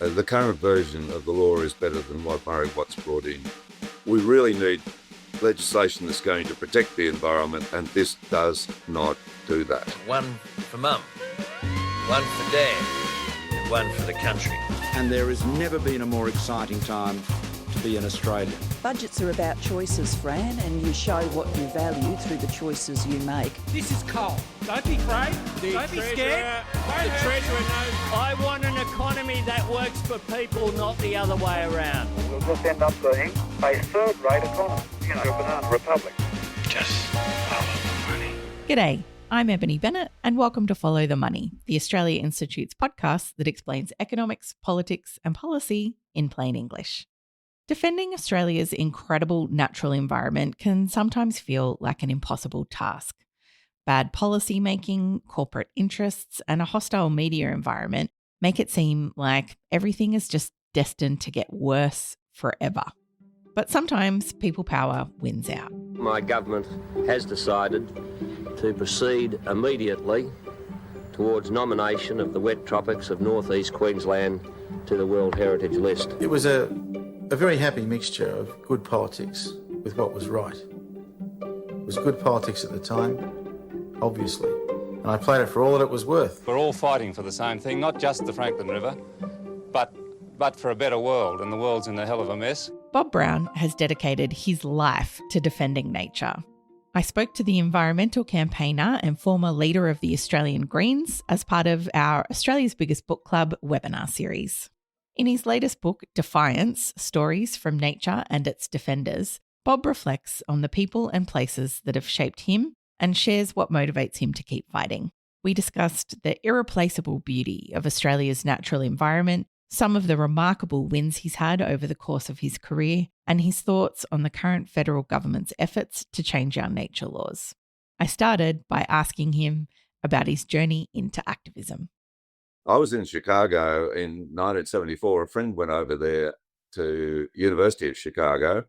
The current version of the law is better than what Murray Watts brought in. We really need legislation that's going to protect the environment, and this does not do that. One for Mum, one for Dad, and one for the country. And there has never been a more exciting time to be an Australian. Budgets are about choices, Fran, and you show what you value through the choices you make. This is coal. Don't be afraid. Don't be scared. The Treasurer knows. I want an economy that works for people, not the other way around. We'll just end up being a third-rate economy, a banana republic. Just follow the money. G'day, I'm Ebony Bennett, and welcome to Follow the Money, the Australia Institute's podcast that explains economics, politics, and policy in plain English. Defending Australia's incredible natural environment can sometimes feel like an impossible task. Bad policy making, corporate interests, and a hostile media environment make it seem like everything is just destined to get worse forever. But sometimes people power wins out. My government has decided to proceed immediately towards nomination of the wet tropics of northeast Queensland to the World Heritage List. It was a very happy mixture of good politics with what was right. It was good politics at the time, obviously, and I played it for all that it was worth. We're all fighting for the same thing, not just the Franklin River, but for a better world, and the world's in a hell of a mess. Bob Brown has dedicated his life to defending nature. I spoke to the environmental campaigner and former leader of the Australian Greens as part of our Australia's Biggest Book Club webinar series. In his latest book, Defiance, Stories from Nature and Its Defenders, Bob reflects on the people and places that have shaped him and shares what motivates him to keep fighting. We discussed the irreplaceable beauty of Australia's natural environment, some of the remarkable wins he's had over the course of his career, and his thoughts on the current federal government's efforts to change our nature laws. I started by asking him about his journey into activism. I was in Chicago in 1974. A friend went over there to University of Chicago,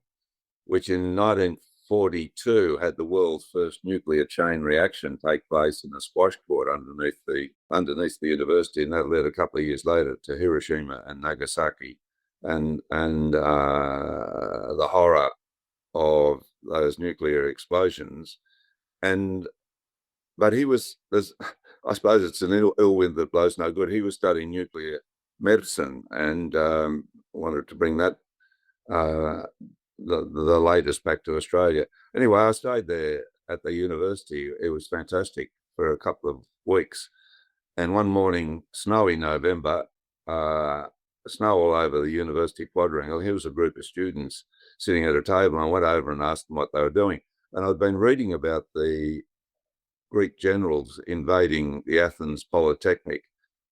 which in 1942 had the world's first nuclear chain reaction take place in a squash court underneath the university, and that led a couple of years later to Hiroshima and Nagasaki, and the horror of those nuclear explosions. But he was, I suppose it's an ill wind that blows no good. He was studying nuclear medicine and wanted to bring that the latest back to Australia. Anyway, I stayed there at the university. It was fantastic for a couple of weeks. And one morning, snowy November, snow all over the university quadrangle. Here was a group of students sitting at a table. I went over and asked them what they were doing. And I'd been reading about the Greek generals invading the Athens Polytechnic,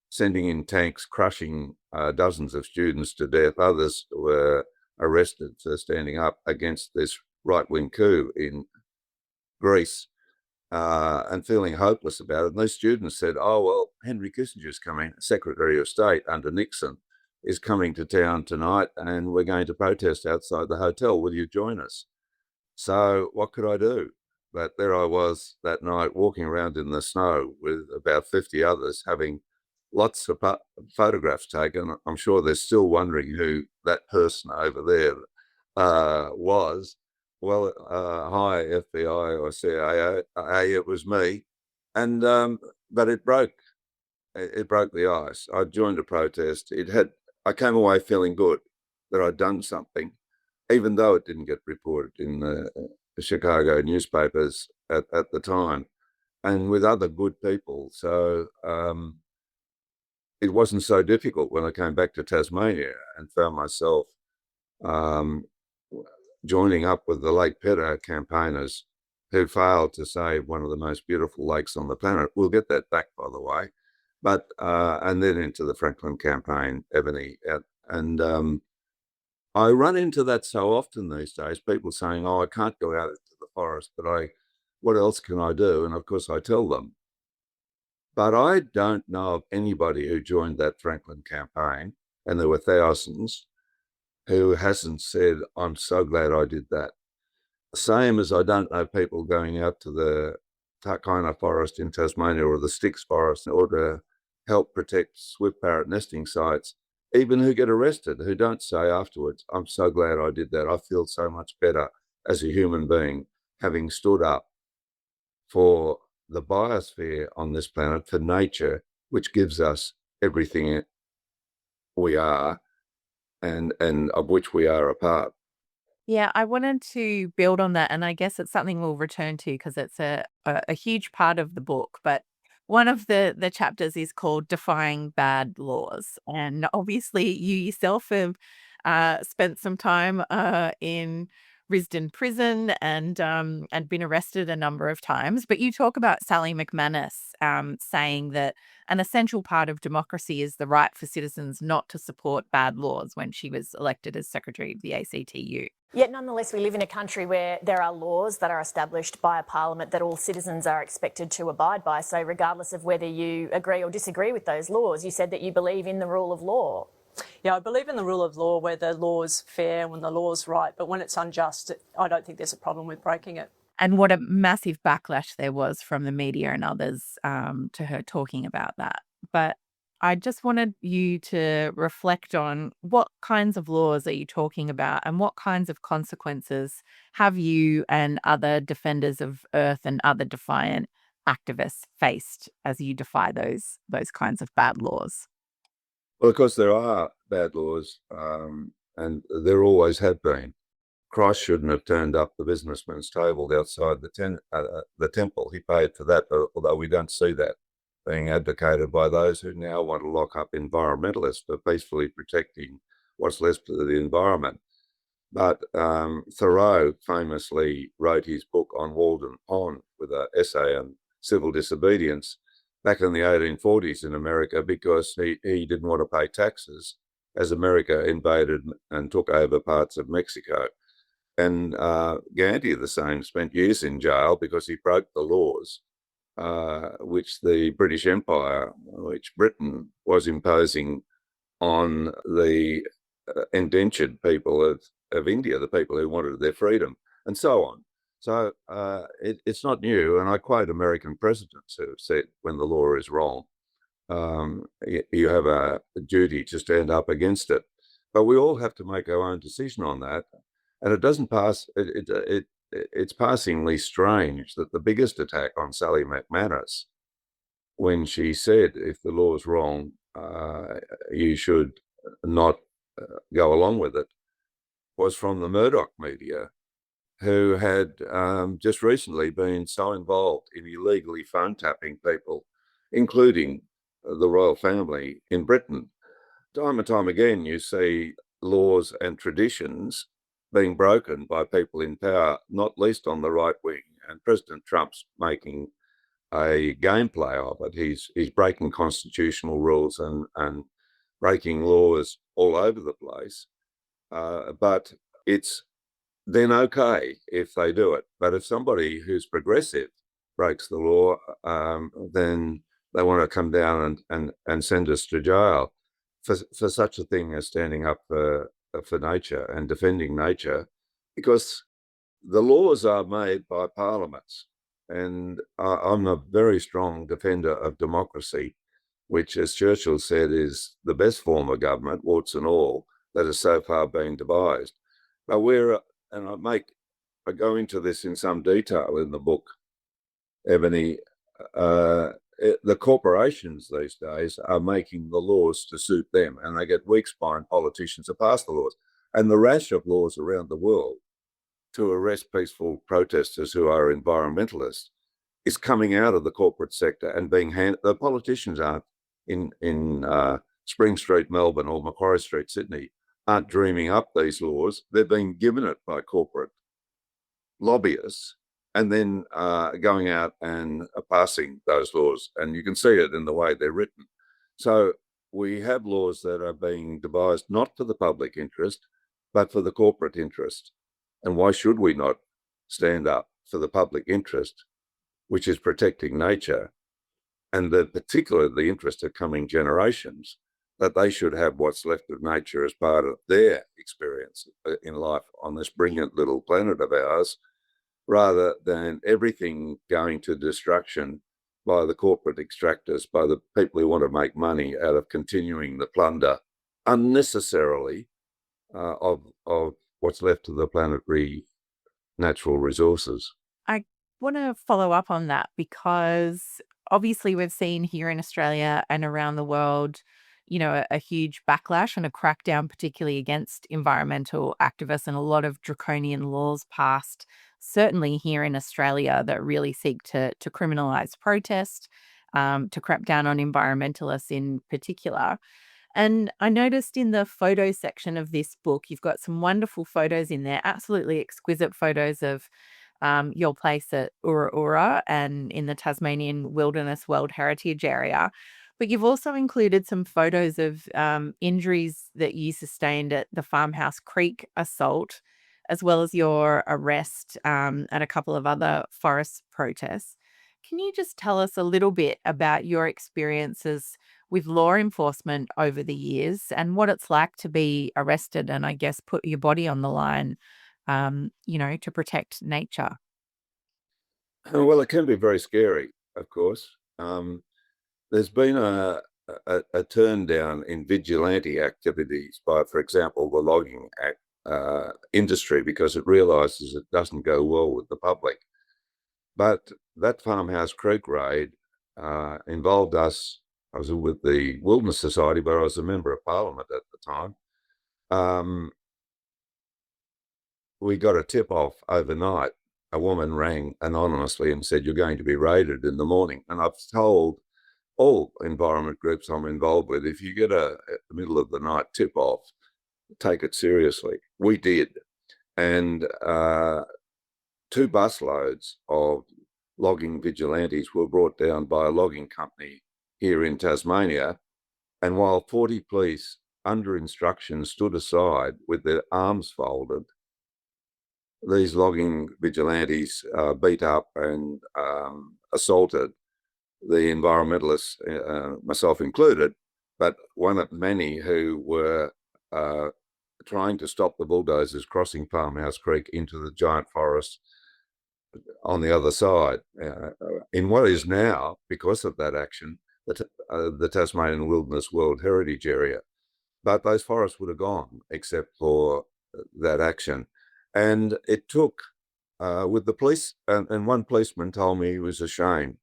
sending in tanks, crushing dozens of students to death. Others were arrested for standing up against this right-wing coup in Greece and feeling hopeless about it. And these students said, oh, well, Henry Kissinger's coming, Secretary of State under Nixon, is coming to town tonight and we're going to protest outside the hotel. Will you join us? So what could I do? But there I was that night walking around in the snow with about 50 others having lots of photographs taken. I'm sure they're still wondering who that person over there was. Well, hi, FBI or CIA, it was me. And but it broke the ice. I joined a protest. I came away feeling good that I'd done something, even though it didn't get reported in the Chicago newspapers at the time, and with other good people. So it wasn't so difficult when I came back to Tasmania and found myself joining up with the Lake Pedder campaigners who failed to save one of the most beautiful lakes on the planet. We'll get that back, by the way. But and then into the Franklin campaign, Ebony. And I run into that so often these days, people saying, oh, I can't go out into the forest, but what else can I do? And of course I tell them. But I don't know of anybody who joined that Franklin campaign, and there were thousands, who hasn't said, I'm so glad I did that. Same as I don't know people going out to the Tarkina forest in Tasmania or the Styx forest in order to help protect swift parrot nesting sites even who get arrested, who don't say afterwards, I'm so glad I did that. I feel so much better as a human being having stood up for the biosphere on this planet, for nature, which gives us everything we are and of which we are a part. Yeah, I wanted to build on that, and I guess it's something we'll return to because it's a huge part of the book. But one of the chapters is called "Defying Bad Laws," and obviously, you yourself have spent some time in Risdon prison and been arrested a number of times. But you talk about Sally McManus saying that an essential part of democracy is the right for citizens not to support bad laws when she was elected as secretary of the ACTU. Yet nonetheless, we live in a country where there are laws that are established by a parliament that all citizens are expected to abide by. So regardless of whether you agree or disagree with those laws, you said that you believe in the rule of law. Yeah, I believe in the rule of law where the law's fair, when the law's right, but when it's unjust, I don't think there's a problem with breaking it. And what a massive backlash there was from the media and others to her talking about that. But I just wanted you to reflect on what kinds of laws are you talking about and what kinds of consequences have you and other defenders of Earth and other defiant activists faced as you defy those kinds of bad laws? Well, of course, there are bad laws, and there always have been. Christ shouldn't have turned up the businessman's table outside the temple. He paid for that, although we don't see that being advocated by those who now want to lock up environmentalists for peacefully protecting what's left of the environment. But Thoreau famously wrote his book on Walden Pond with an essay on civil disobedience back in the 1840s in America because he didn't want to pay taxes as America invaded and took over parts of Mexico. And Gandhi, the same, spent years in jail because he broke the laws which the British Empire, which Britain was imposing on the indentured people of India, the people who wanted their freedom, and so on. So it's not new. And I quote American presidents who have said when the law is wrong, you have a duty to stand up against it. But we all have to make our own decision on that. And it doesn't pass, it's passingly strange that the biggest attack on Sally McManus, when she said, if the law is wrong, you should not go along with it, was from the Murdoch media, who had just recently been so involved in illegally phone tapping people, including the royal family in Britain. Time and time again, you see laws and traditions being broken by people in power, not least on the right wing. And President Trump's making a gameplay of it. He's breaking constitutional rules and breaking laws all over the place. But it's then okay if they do it. But if somebody who's progressive breaks the law, then they want to come down and send us to jail for such a thing as standing up for nature and defending nature, because the laws are made by parliaments. And I'm a very strong defender of democracy, which, as Churchill said, is the best form of government, warts and all, that has so far been devised. But I go into this in some detail in the book, Ebony. The corporations these days are making the laws to suit them, and they get weak spine politicians to pass the laws. And the rash of laws around the world to arrest peaceful protesters who are environmentalists is coming out of the corporate sector and being handed. The politicians aren't in Spring Street, Melbourne, or Macquarie Street, Sydney, aren't dreaming up these laws. They're being given it by corporate lobbyists and then going out and passing those laws. And you can see it in the way they're written. So we have laws that are being devised not for the public interest, but for the corporate interest. And why should we not stand up for the public interest, which is protecting nature, and particularly the interest of coming generations, that they should have what's left of nature as part of their experience in life on this brilliant little planet of ours, rather than everything going to destruction by the corporate extractors, by the people who want to make money out of continuing the plunder unnecessarily of what's left of the planetary natural resources. I want to follow up on that because obviously we've seen here in Australia and around the world, a huge backlash and a crackdown, particularly against environmental activists, and a lot of draconian laws passed, certainly here in Australia, that really seek to criminalise protest, to crack down on environmentalists in particular. And I noticed in the photo section of this book, you've got some wonderful photos in there, absolutely exquisite photos of your place at Ura and in the Tasmanian Wilderness World Heritage Area. But you've also included some photos of injuries that you sustained at the Farmhouse Creek assault, as well as your arrest at a couple of other forest protests. Can you just tell us a little bit about your experiences with law enforcement over the years and what it's like to be arrested and, I guess, put your body on the line, to protect nature? Well, it can be very scary, of course. There's been a turn down in vigilante activities by, for example, the logging industry, because it realises it doesn't go well with the public. But that Farmhouse Creek raid involved us. I was with the Wilderness Society, but I was a member of Parliament at the time. We got a tip-off overnight. A woman rang anonymously and said, "You're going to be raided in the morning." And I've told all environment groups I'm involved with, if you get a middle of the night tip-off, take it seriously. We did. And 2 busloads of logging vigilantes were brought down by a logging company here in Tasmania. And while 40 police under instruction stood aside with their arms folded, these logging vigilantes beat up and assaulted the environmentalists, myself included, but one of many who were trying to stop the bulldozers crossing Farmhouse Creek into the giant forest on the other side. In what is now, because of that action, the Tasmanian Wilderness World Heritage Area. But those forests would have gone except for that action. And it took, with the police, and one policeman told me he was ashamed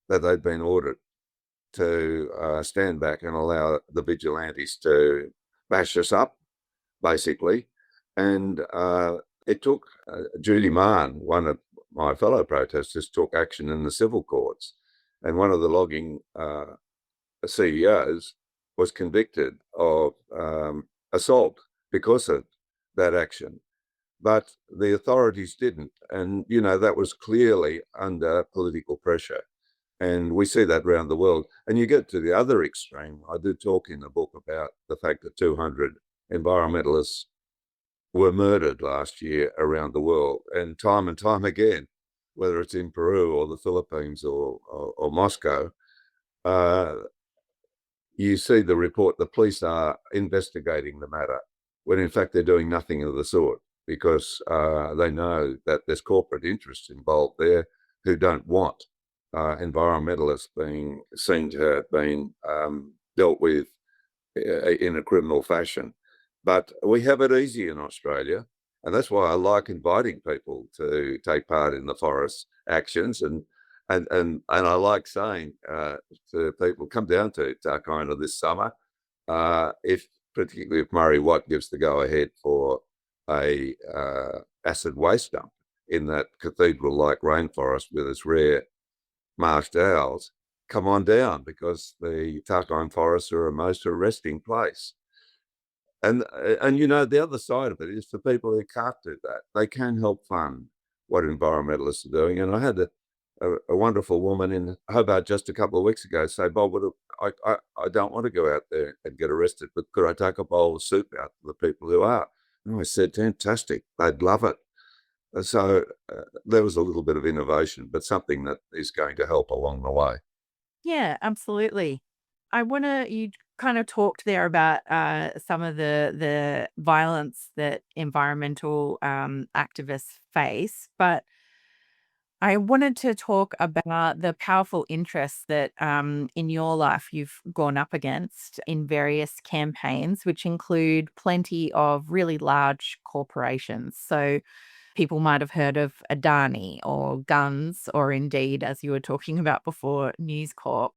that they'd been ordered to stand back and allow the vigilantes to bash us up, basically. And it took Judy Mahon, one of my fellow protesters, took action in the civil courts. And one of the logging CEOs was convicted of assault because of that action. But the authorities didn't. And, that was clearly under political pressure. And we see that around the world. And you get to the other extreme. I do talk in the book about the fact that 200 environmentalists were murdered last year around the world. And time again, whether it's in Peru or the Philippines or Moscow, you see the report, the police are investigating the matter, when in fact they're doing nothing of the sort, because they know that there's corporate interests involved there who don't want environmentalists being seen to have been dealt with in a criminal fashion. But we have it easy in Australia, and that's why I like inviting people to take part in the forest actions. And I like saying to people, come down to Tarkina this summer, particularly if Murray Watt gives the go-ahead for a acid waste dump in that cathedral-like rainforest with its rare marked owls. Come on down, because the Tarkine forests are a most arresting place. And the other side of it is for people who can't do that, they can help fund what environmentalists are doing. And I had a wonderful woman in Hobart just a couple of weeks ago say, "Bob, I don't want to go out there and get arrested, but could I take a bowl of soup out to the people who are?" And I said, "Fantastic, they'd love it." So there was a little bit of innovation, but something that is going to help along the way. Yeah, absolutely. You kind of talked there about some of the violence that environmental activists face, but I wanted to talk about the powerful interests that in your life you've gone up against in various campaigns, which include plenty of really large corporations. So people might have heard of Adani or Guns, or indeed, as you were talking about before, News Corp.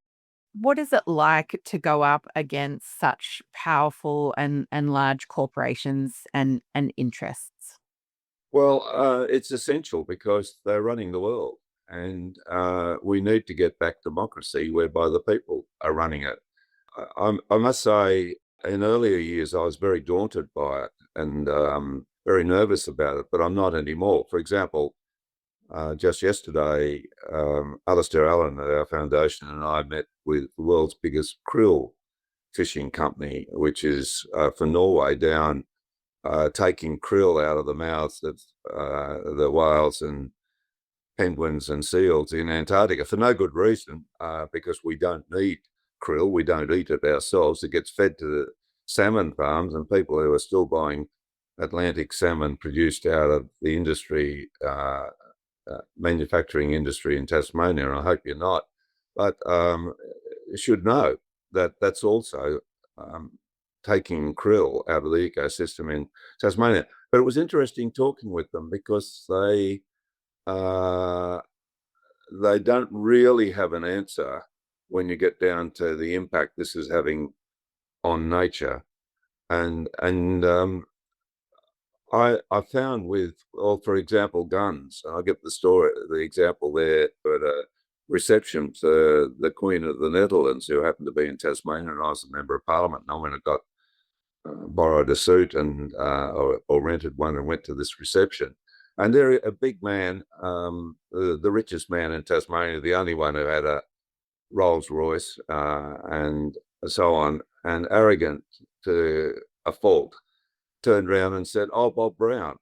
What is it like to go up against such powerful and large corporations and interests? Well, it's essential because they're running the world, and we need to get back democracy whereby the people are running it. I must say, in earlier years, I was very daunted by it and very nervous about it, but I'm not anymore. For example, just yesterday, Alistair Allen at our foundation and I met with the world's biggest krill fishing company, which is for Norway down, taking krill out of the mouths of the whales and penguins and seals in Antarctica for no good reason, because we don't need krill. We don't eat it ourselves. It gets fed to the salmon farms, and people who are still buying Atlantic salmon produced out of the industry, manufacturing industry in Tasmania, and I hope you're not, but you should know that that's also taking krill out of the ecosystem in Tasmania. But it was interesting talking with them because they don't really have an answer when you get down to the impact this is having on nature. And I found with, well, for example, Guns. I'll give the example there at a reception to the Queen of the Netherlands, who happened to be in Tasmania, and I was a member of Parliament. And I went and got borrowed a suit and or rented one and went to this reception. And they're a big man, the richest man in Tasmania, the only one who had a Rolls Royce and so on, and arrogant to a fault, turned around and said, "Oh, Bob Brown,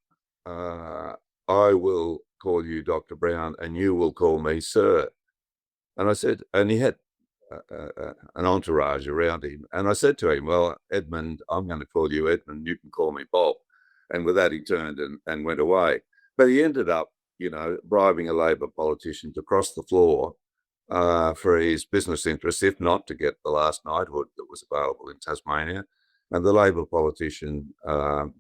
I will call you Dr. Brown and you will call me Sir." And I said, and he had an entourage around him. And I said to him, "Well, Edmund, I'm going to call you Edmund, you can call me Bob." And with that, he turned and went away. But he ended up, bribing a Labor politician to cross the floor for his business interests, if not to get the last knighthood that was available in Tasmania. And the Labor politician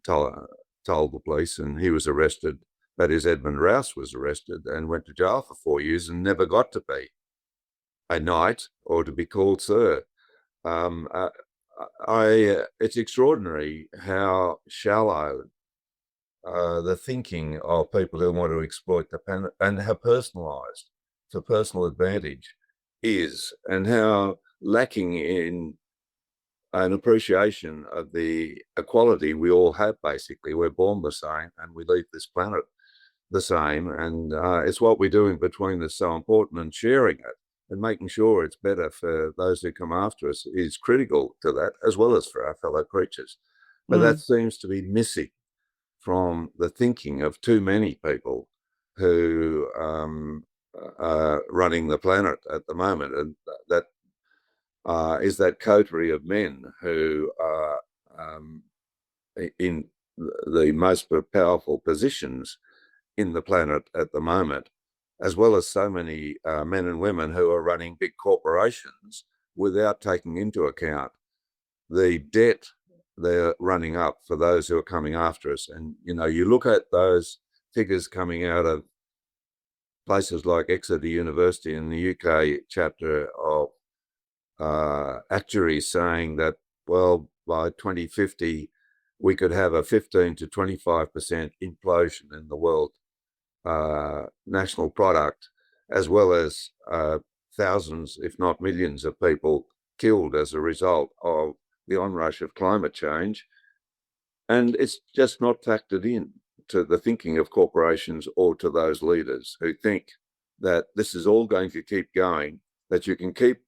told the police, and he was arrested. That is, Edmund Rouse was arrested and went to jail for 4 years and never got to be a knight or to be called Sir. It's extraordinary how shallow the thinking of people who want to exploit the planet and how personalised for personal advantage is, and how lacking in an appreciation of the equality we all have. Basically, we're born the same and we leave this planet the same, and it's what we do in between that's so important, and sharing it and making sure it's better for those who come after us is critical to that, as well as for our fellow creatures. But that seems to be missing from the thinking of too many people who are running the planet at the moment, and that is that coterie of men who are in the most powerful positions in the planet at the moment, as well as so many men and women who are running big corporations without taking into account the debt they're running up for those who are coming after us. And, you look at those figures coming out of places like Exeter University in the UK chapter of actuaries saying that, well, by 2050, we could have a 15 to 25% implosion in the world national product, as well as thousands, if not millions, of people killed as a result of the onrush of climate change. And it's just not factored in to the thinking of corporations or to those leaders who think that this is all going to keep going, that you can keep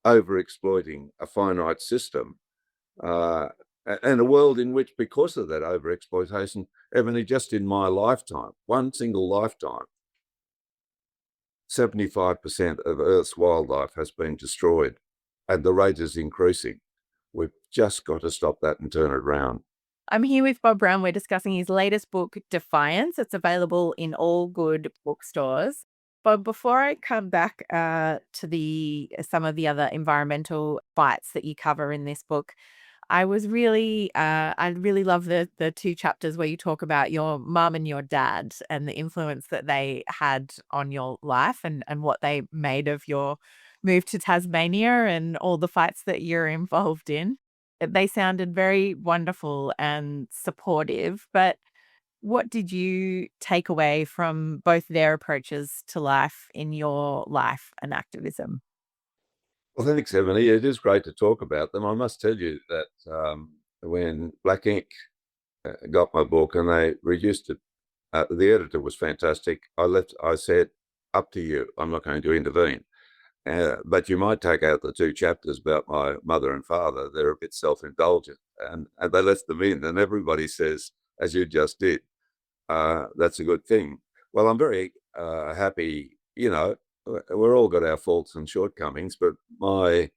over-exploiting a finite system, and a world in which, because of that over-exploitation, Ebony, just in my lifetime, one single lifetime, 75% of Earth's wildlife has been destroyed, and the rate is increasing. We've just got to stop that and turn it around. I'm here with Bob Brown. We're discussing his latest book, Defiance. It's available in all good bookstores. But before I come back to some of the other environmental fights that you cover in this book, I really love the two chapters where you talk about your mum and your dad and the influence that they had on your life and what they made of your move to Tasmania and all the fights that you're involved in. They sounded very wonderful and supportive, but what did you take away from both their approaches to life in your life and activism? Well, thanks, Emily. It is great to talk about them. I must tell you that when Black Ink got my book and they reduced it, the editor was fantastic. I said, up to you. I'm not going to intervene. But you might take out the two chapters about my mother and father. They're a bit self-indulgent. And they let them in. And everybody says, as you just did, that's a good thing. Well, I'm very happy, we're all got our faults and shortcomings, but my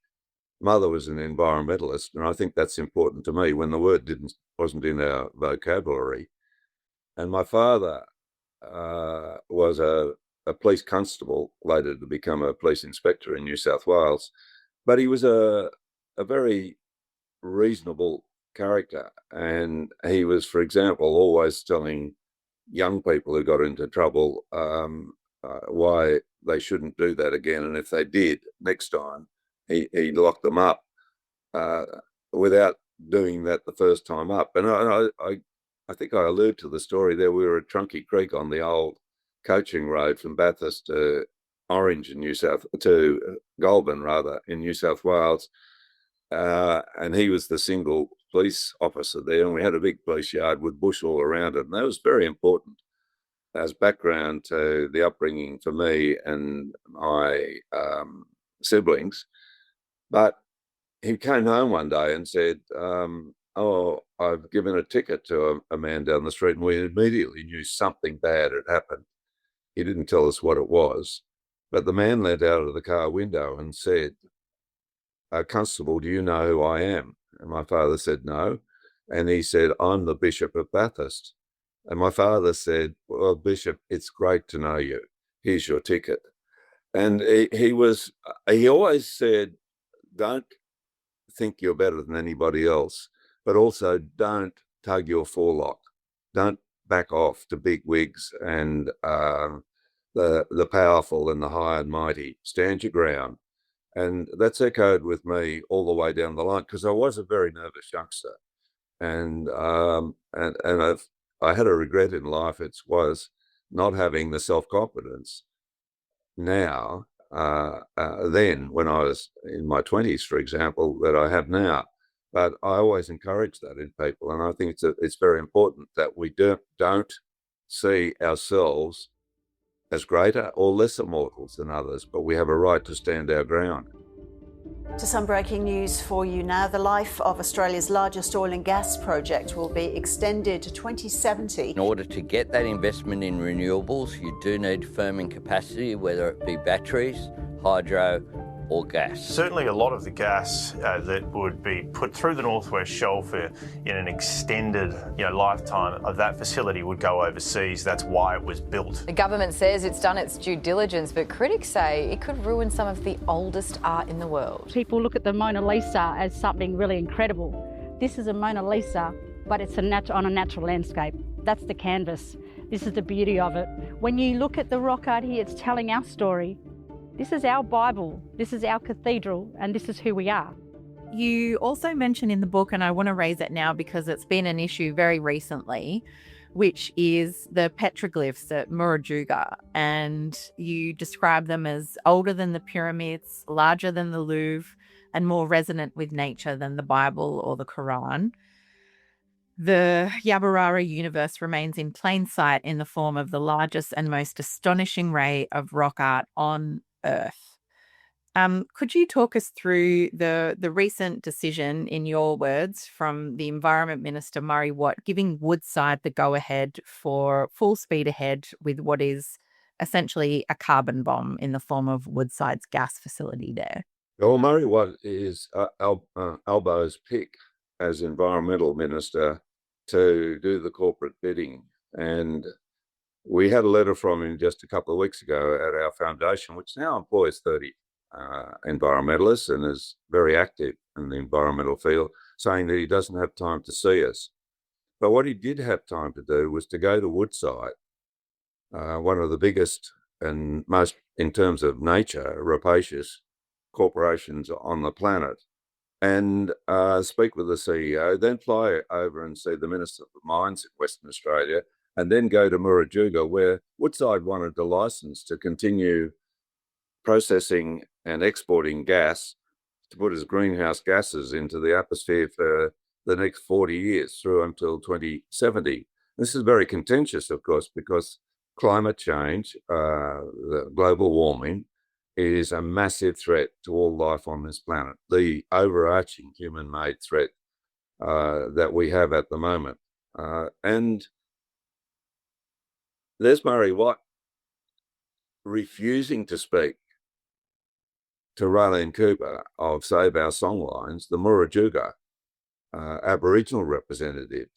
mother was an environmentalist, and I think that's important to me when the word wasn't in our vocabulary. And my father was a police constable, later to become a police inspector in New South Wales, but he was a very reasonable character, and he was, for example, always telling young people who got into trouble why they shouldn't do that again, and if they did next time, he locked them up without doing that the first time up. And I think I allude to the story there. We were at Trunky Creek on the old coaching road from Bathurst to Orange in to Goulburn rather in New South Wales, and he was the single police officer there, and we had a big police yard with bush all around it, and that was very important as background to the upbringing for me and my siblings. But he came home one day and said, oh, I've given a ticket to a man down the street, and we immediately knew something bad had happened. He didn't tell us what it was, but the man leant out of the car window and said, Constable, do you know who I am? And my father said, no. And he said, I'm the Bishop of Bathurst. And my father said, well, Bishop, it's great to know you. Here's your ticket. And he always said, don't think you're better than anybody else, but also don't tug your forelock. Don't back off to big wigs and the powerful and the high and mighty. Stand your ground. And that's echoed with me all the way down the line, because I was a very nervous youngster. And I had a regret in life. It was not having the self-confidence now, then when I was in my 20s, for example, that I have now. But I always encourage that in people. And I think it's very important that we don't see ourselves as greater or lesser mortals than others, but we have a right to stand our ground. To some breaking news for you now. The life of Australia's largest oil and gas project will be extended to 2070. In order to get that investment in renewables, you do need firming capacity, whether it be batteries, hydro, or gas. Certainly a lot of the gas that would be put through the North West Shelf in an extended lifetime of that facility would go overseas. That's why it was built. The government says it's done its due diligence, but critics say it could ruin some of the oldest art in the world. People look at the Mona Lisa as something really incredible. This is a Mona Lisa, but it's on a natural landscape. That's the canvas. This is the beauty of it. When you look at the rock art here, it's telling our story. This is our Bible, this is our cathedral, and this is who we are. You also mention in the book, and I want to raise it now because it's been an issue very recently, which is the petroglyphs at Murujuga. And you describe them as older than the pyramids, larger than the Louvre, and more resonant with nature than the Bible or the Quran. The Yabarara universe remains in plain sight in the form of the largest and most astonishing ray of rock art on Earth. Could you talk us through the recent decision, in your words, from the Environment Minister Murray Watt, giving Woodside the go-ahead for full speed ahead with what is essentially a carbon bomb in the form of Woodside's gas facility there? Well, Murray Watt is Albo's pick as Environmental Minister to do the corporate bidding. And We had a letter from him just a couple of weeks ago at our foundation, which now employs 30 environmentalists and is very active in the environmental field, saying that he doesn't have time to see us. But what he did have time to do was to go to Woodside, one of the biggest and most, in terms of nature, rapacious corporations on the planet, and speak with the CEO, then fly over and see the Minister of Mines in Western Australia, and then go to Murujuga, where Woodside wanted a license to continue processing and exporting gas to put as greenhouse gases into the atmosphere for the next 40 years through until 2070. This is very contentious, of course, because climate change, the global warming, is a massive threat to all life on this planet, the overarching human-made threat that we have at the moment. And there's Murray Watt refusing to speak to Raylene Cooper of Save Our Songlines, the Murujuga Aboriginal representative,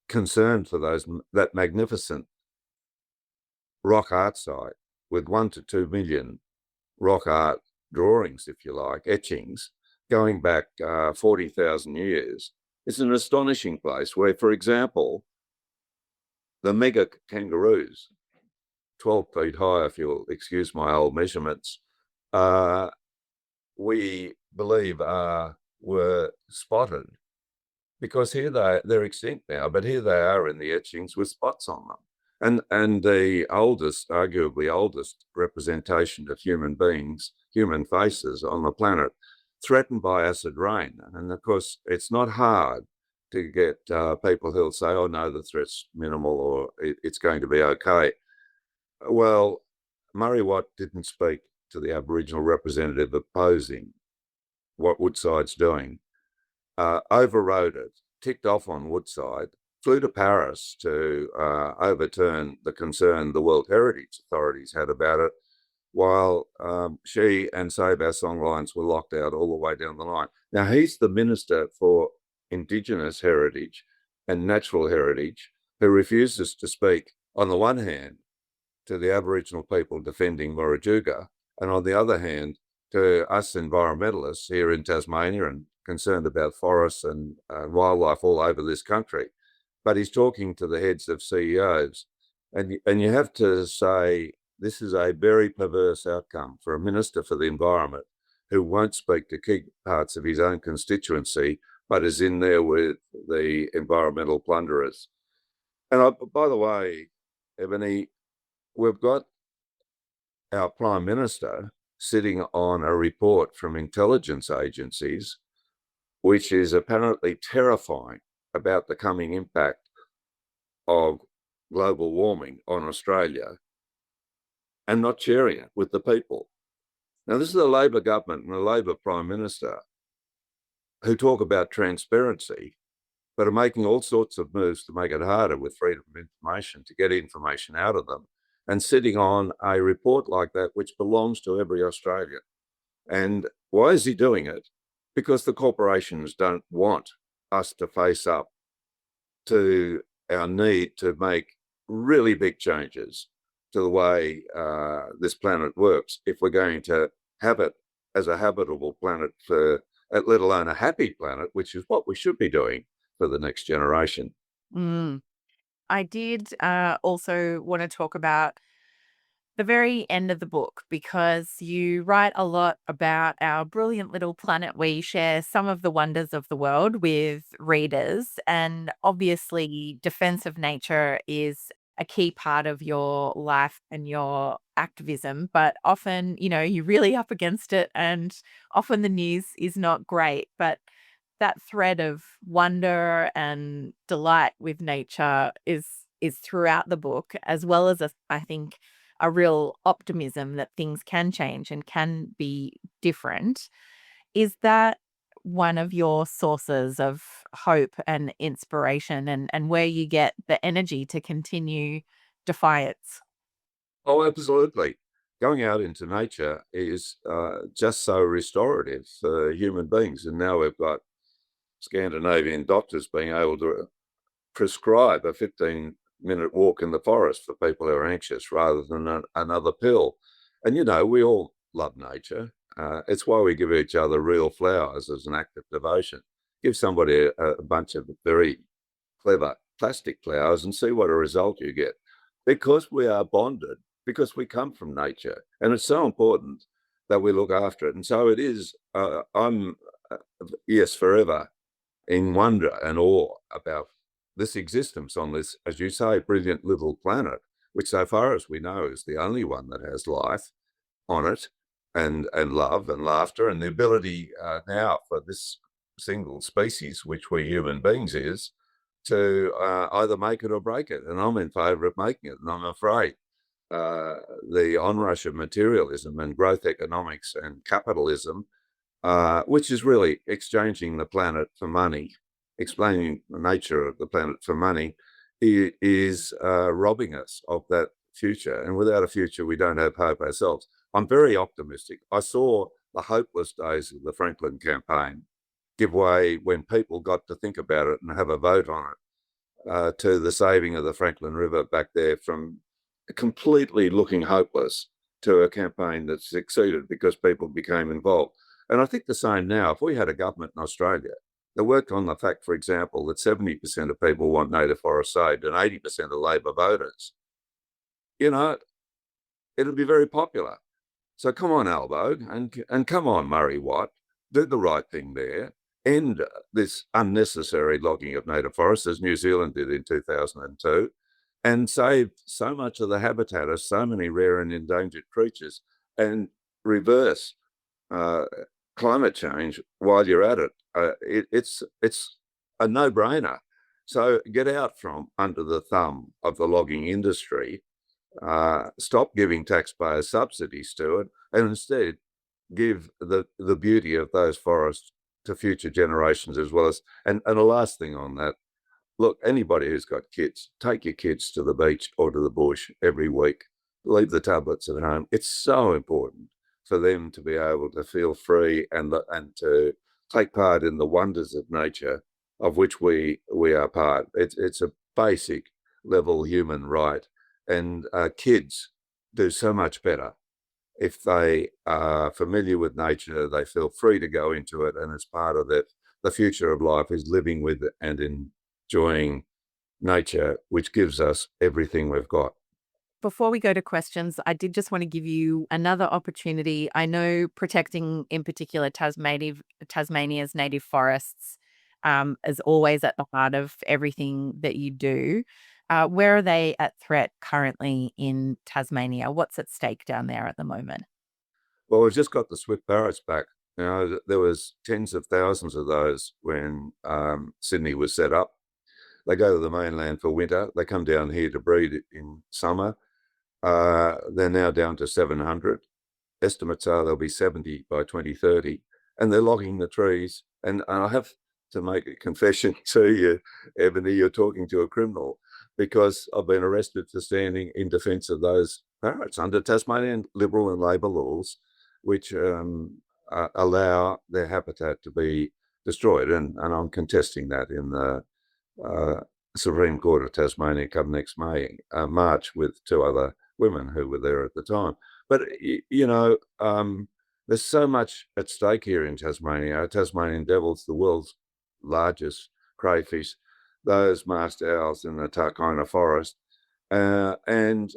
concerned for that magnificent rock art site with 1 to 2 million rock art drawings, if you like, etchings, going back 40,000 years. It's an astonishing place where, for example, the mega kangaroos, 12 feet high, if you'll excuse my old measurements, we believe were spotted, because here they're extinct now, but here they are in the etchings with spots on them. And the oldest, arguably oldest representation of human beings, human faces on the planet, threatened by acid rain. And of course, it's not hard to get people who'll say, oh no, the threat's minimal, or it's going to be okay. Well, Murray Watt didn't speak to the Aboriginal representative opposing what Woodside's doing, overrode it, ticked off on Woodside, flew to Paris to overturn the concern the World Heritage authorities had about it, while she and Save Our Songlines were locked out all the way down the line. Now, he's the Minister for Indigenous Heritage and Natural Heritage, who refuses to speak, on the one hand, to the Aboriginal people defending Murujuga, and on the other hand, to us environmentalists here in Tasmania and concerned about forests and wildlife all over this country. But he's talking to the heads of CEOs. And you have to say, this is a very perverse outcome for a Minister for the Environment who won't speak to key parts of his own constituency, but is in there with the environmental plunderers. And by the way, Ebony, we've got our Prime Minister sitting on a report from intelligence agencies, which is apparently terrifying about the coming impact of global warming on Australia, and not sharing it with the people. Now, this is a Labor government and a Labor Prime Minister who talk about transparency, but are making all sorts of moves to make it harder with freedom of information to get information out of them, and sitting on a report like that, which belongs to every Australian. And why is he doing it? Because the corporations don't want us to face up to our need to make really big changes to the way this planet works if we're going to have it as a habitable planet, let alone a happy planet, which is what we should be doing for the next generation. I did also want to talk about the very end of the book, because you write a lot about our brilliant little planet where you share some of the wonders of the world with readers. And obviously, defense of nature is a key part of your life and your activism, but often, you're really up against it, and often the news is not great. But that thread of wonder and delight with nature is throughout the book, as well as I think a real optimism that things can change and can be different. Is that one of your sources of hope and inspiration, and where you get the energy to continue defiance? Oh, absolutely. Going out into nature is just so restorative for human beings. And now we've got Scandinavian doctors being able to prescribe a 15 minute walk in the forest for people who are anxious rather than another pill. And, we all love nature. It's why we give each other real flowers as an act of devotion. Give somebody a bunch of very clever plastic flowers and see what a result you get. Because we are bonded, because we come from nature. And it's so important that we look after it. And so it is, I'm, yes, forever in wonder and awe about this existence on this, as you say, brilliant little planet, which so far as we know is the only one that has life on it and love and laughter, and the ability now for this single species, which we human beings is, to either make it or break it. And I'm in favour of making it. And I'm afraid the onrush of materialism and growth economics and capitalism, which is really exchanging the planet for money, explaining the nature of the planet for money, is robbing us of that future. And without a future, we don't have hope ourselves. I'm very optimistic. I saw the hopeless days of the Franklin campaign give way when people got to think about it and have a vote on it, to the saving of the Franklin River back there, from completely looking hopeless to a campaign that succeeded because people became involved. And I think the same now. If we had a government in Australia that worked on the fact, for example, that 70% of people want native forests saved and 80% of Labor voters, it'll be very popular. So come on, Albo, and come on, Murray Watt, do the right thing there. End this unnecessary logging of native forests, as New Zealand did in 2002, and save so much of the habitat of so many rare and endangered creatures, and reverse climate change while you're at it. It's a no-brainer. So get out from under the thumb of the logging industry, stop giving taxpayers subsidies to it, and instead give the beauty of those forests to future generations as well as, and the last thing on that, look, anybody who's got kids, take your kids to the beach or to the bush every week. Leave the tablets at home. It's so important for them to be able to feel free and to take part in the wonders of nature, of which we are part. It's a basic level human right. And kids do so much better if they are familiar with nature, they feel free to go into it, and it's part of that. The future of life is living with it and enjoying nature, which gives us everything we've got. Before we go to questions, I did just want to give you another opportunity. I know protecting, in particular, Tasmania's native forests is always at the heart of everything that you do. Where are they at threat currently in Tasmania? What's at stake down there at the moment? Well, we've just got the swift parrots back. There was tens of thousands of those when Sydney was set up. They go to the mainland for winter. They come down here to breed in summer. They're now down to 700. Estimates are there'll be 70 by 2030. And they're logging the trees. And I have to make a confession to you, Ebony, you're talking to a criminal, because I've been arrested for standing in defence of those parrots under Tasmanian Liberal and Labor laws, which allow their habitat to be destroyed. And I'm contesting that in the Supreme Court of Tasmania come next March with two other women who were there at the time. But, there's so much at stake here in Tasmania. Tasmanian devils, the world's largest crayfish, those masked owls in the Tarkina forest. And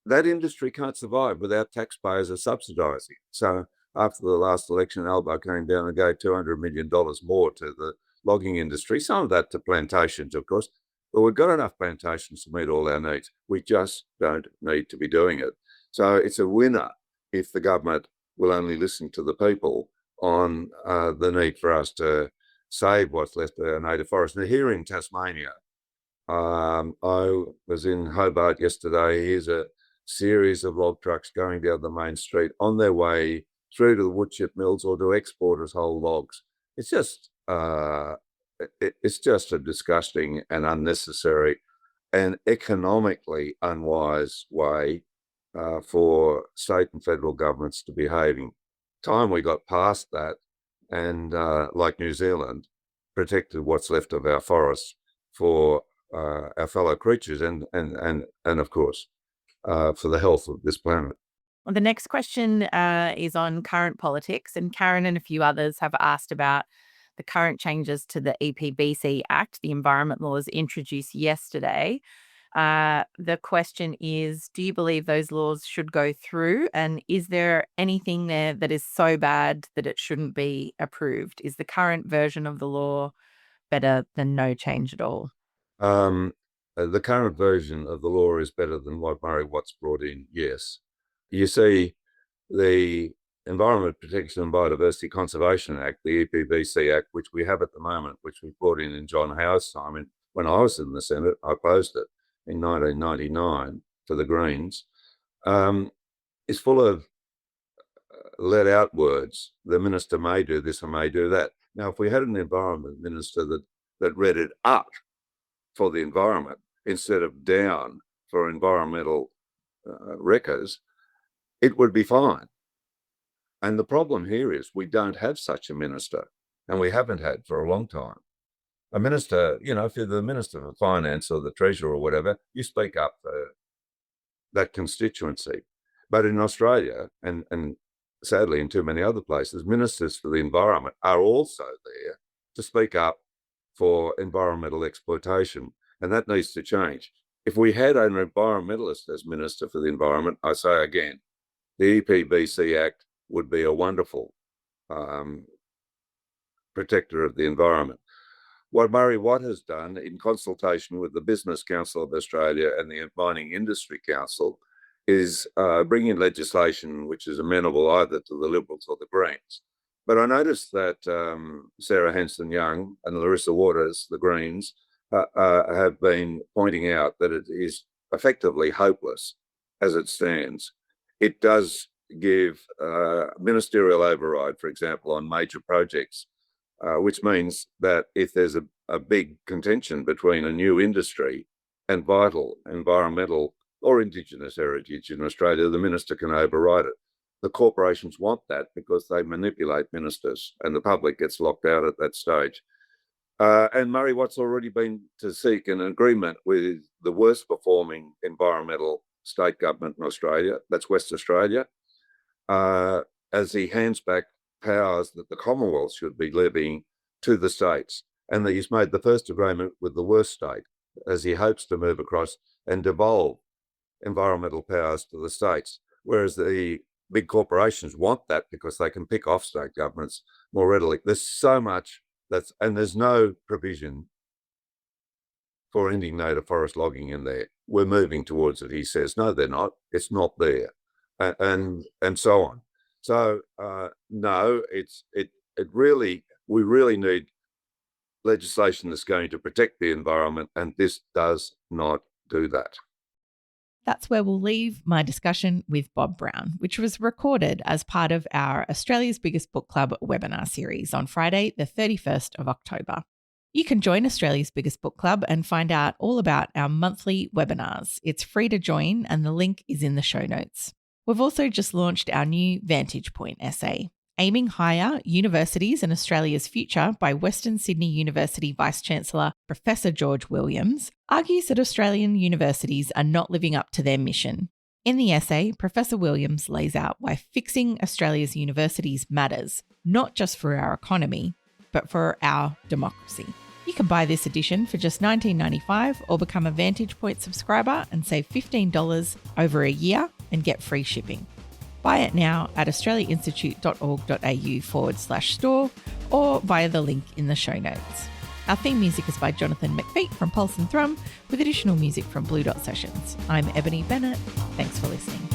that industry can't survive without taxpayers are subsidising. So after the last election, Albo came down and gave $200 million more to the logging industry, some of that to plantations, of course. But we've got enough plantations to meet all our needs. We just don't need to be doing it. So it's a winner if the government will only listen to the people on the need for us to save what's left of our native forest. Now, here in Tasmania, I was in Hobart yesterday. Here's a series of log trucks going down the main street on their way through to the woodchip mills or to exporters whole logs. It's just a disgusting and unnecessary and economically unwise way for state and federal governments to be behaving. Time we got past that, and like New Zealand, protected what's left of our forests for our fellow creatures and of course, for the health of this planet. Well, the next question is on current politics, and Karen and a few others have asked about the current changes to the EPBC Act, the environment laws introduced yesterday. The question is, do you believe those laws should go through? And is there anything there that is so bad that it shouldn't be approved? Is the current version of the law better than no change at all? The current version of the law is better than what Murray Watts brought in, yes. You see, the Environment Protection and Biodiversity Conservation Act, the EPBC Act, which we have at the moment, which we brought in John Howard's time, and when I was in the Senate, I opposed it in 1999 for the Greens, is full of let out words. The minister may do this or may do that. Now, if we had an environment minister that read it up for the environment instead of down for environmental wreckers, it would be fine. And the problem here is we don't have such a minister, and we haven't had for a long time. A minister, if you're the Minister for Finance or the Treasurer or whatever, you speak up for that constituency. But in Australia, and sadly in too many other places, ministers for the environment are also there to speak up for environmental exploitation, and that needs to change. If we had an environmentalist as Minister for the Environment, I say again, the EPBC Act would be a wonderful protector of the environment. What Murray Watt has done in consultation with the Business Council of Australia and the Mining Industry Council is bring in legislation which is amenable either to the Liberals or the Greens. But I noticed that Sarah Hanson-Young and Larissa Waters, the Greens, have been pointing out that it is effectively hopeless as it stands. It does give ministerial override, for example, on major projects, which means that if there's a big contention between a new industry and vital environmental or Indigenous heritage in Australia, the minister can override it. The corporations want that because they manipulate ministers, and the public gets locked out at that stage. And Murray Watt's already been to seek an agreement with the worst performing environmental state government in Australia, that's West Australia, as he hands back powers that the Commonwealth should be levying to the states. And he's made the first agreement with the worst state as he hopes to move across and devolve environmental powers to the states, whereas the big corporations want that because they can pick off state governments more readily. There's so much and there's no provision for ending native forest logging in there. We're moving towards it, he says. No, they're not. It's not there, and so on. So no, we really need legislation that's going to protect the environment, and this does not do that. That's where we'll leave my discussion with Bob Brown, which was recorded as part of our Australia's Biggest Book Club webinar series on Friday, the 31st of October. You can join Australia's Biggest Book Club and find out all about our monthly webinars. It's free to join, and the link is in the show notes. We've also just launched our new Vantage Point essay, Aiming Higher, Universities and Australia's Future by Western Sydney University Vice-Chancellor Professor George Williams, argues that Australian universities are not living up to their mission. In the essay, Professor Williams lays out why fixing Australia's universities matters, not just for our economy, but for our democracy. You can buy this edition for just $19.95 or become a Vantage Point subscriber and save $15 over a year and get free shipping. Buy it now at australiainstitute.org.au/store or via the link in the show notes. Our theme music is by Jonathan McPeak from Pulse and Thrum, with additional music from Blue Dot Sessions. I'm Ebony Bennett. Thanks for listening.